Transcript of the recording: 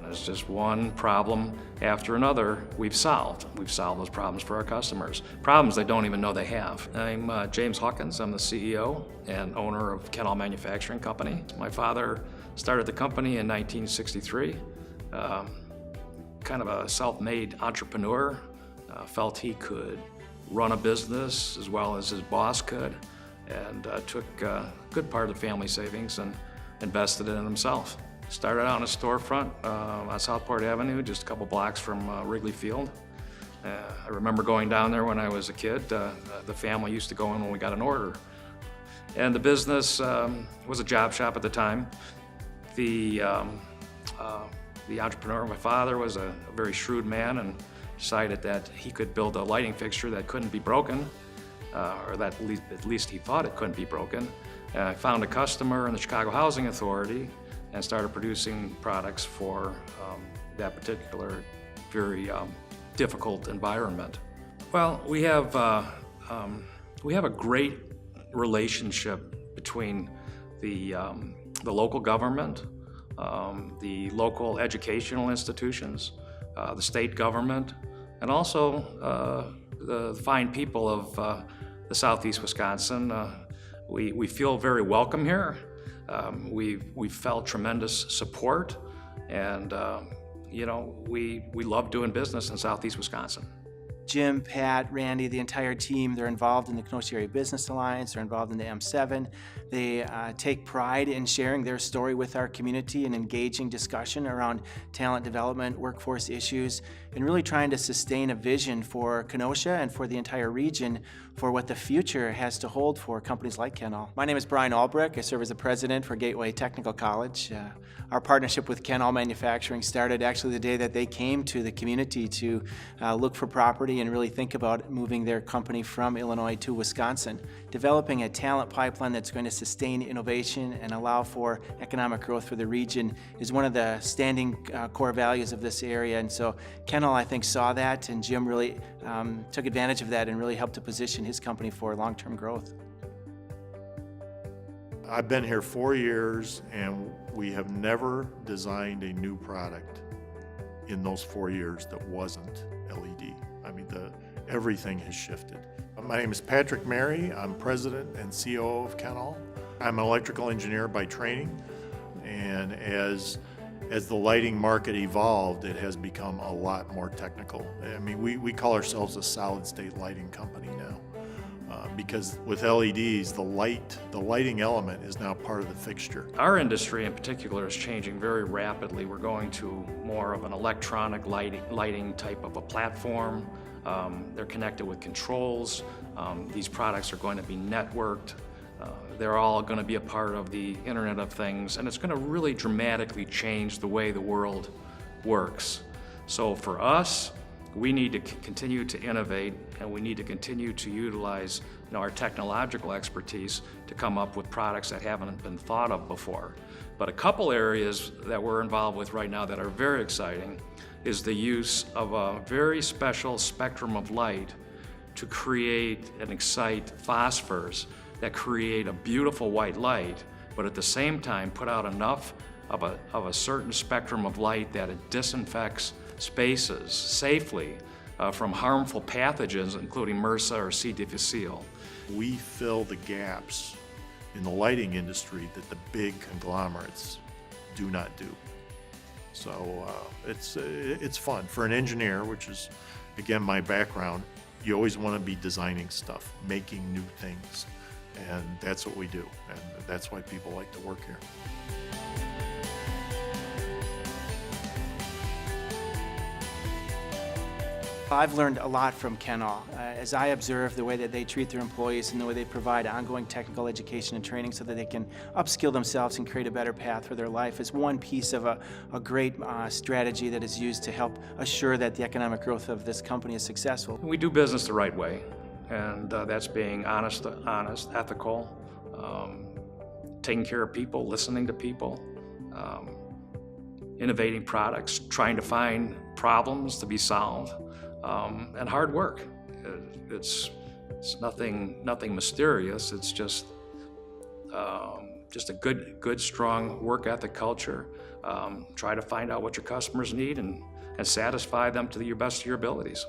It's just one problem after another we've solved. We've solved those problems for our customers, problems they don't even know they have. I'm James Hawkins. I'm the CEO and owner of Kenall Manufacturing Company. My father started the company in 1963. Kind of a self-made entrepreneur, felt he could run a business as well as his boss could, and took a good part of the family savings and invested in it himself. Started out in a storefront on Southport Avenue, just a couple blocks from Wrigley Field. I remember going down there when I was a kid. The family used to go in when we got an order. And the business was a job shop at the time. The entrepreneur, my father, was a very shrewd man and decided that he could build a lighting fixture that couldn't be broken, or that at least he thought it couldn't be broken. I found a customer in the Chicago Housing Authority and started producing products for that particular very difficult environment. Well, we have a great relationship between the local government, the local educational institutions, the state government, and also the fine people of the Southeast Wisconsin. We feel very welcome here. We've felt tremendous support, and we love doing business in Southeast Wisconsin. Jim, Pat, Randy, the entire team, they're involved in the Kenosha Area Business Alliance, they're involved in the M7. They take pride in sharing their story with our community and engaging discussion around talent development, workforce issues, and really trying to sustain a vision for Kenosha and for the entire region for what the future has to hold for companies like Kenall. My name is Brian Albrecht. I serve as the president for Gateway Technical College. Our partnership with Kenall Manufacturing started actually the day that they came to the community to look for property and really think about moving their company from Illinois to Wisconsin. Developing a talent pipeline that's going to sustain innovation and allow for economic growth for the region is one of the standing core values of this area. And so Kenall, I think, saw that, and Jim really took advantage of that and really helped to position his company for long-term growth. I've been here 4 years, and we have never designed a new product in those 4 years that wasn't LED. I mean, everything has shifted. My name is Patrick Mary. I'm president and COO of Kenall. I'm an electrical engineer by training, and as the lighting market evolved, it has become a lot more technical. I mean, we call ourselves a solid-state lighting company now, because with LEDs, the lighting element is now part of the fixture. Our industry in particular is changing very rapidly. We're going to more of an electronic lighting type of a platform. They're connected with controls. These products are going to be networked. They're all going to be a part of the Internet of Things, and it's going to really dramatically change the way the world works. So for us, we need to continue to innovate, and we need to continue to utilize our technological expertise to come up with products that haven't been thought of before. But a couple areas that we're involved with right now that are very exciting is the use of a very special spectrum of light to create and excite phosphors that create a beautiful white light, but at the same time put out enough of a certain spectrum of light that it disinfects spaces safely from harmful pathogens, including MRSA or C. difficile. We fill the gaps in the lighting industry that the big conglomerates do not do. So it's fun. For an engineer, which is, again, my background, you always want to be designing stuff, making new things. And that's what we do, and that's why people like to work here. I've learned a lot from Kenall. As I observe the way that they treat their employees and the way they provide ongoing technical education and training so that they can upskill themselves and create a better path for their life is one piece of a great strategy that is used to help assure that the economic growth of this company is successful. We do business the right way, and that's being honest, ethical, taking care of people, listening to people, innovating products, trying to find problems to be solved. And hard work. It's nothing mysterious. It's just just a good, strong work ethic culture. Try to find out what your customers need and satisfy them to your best of your abilities.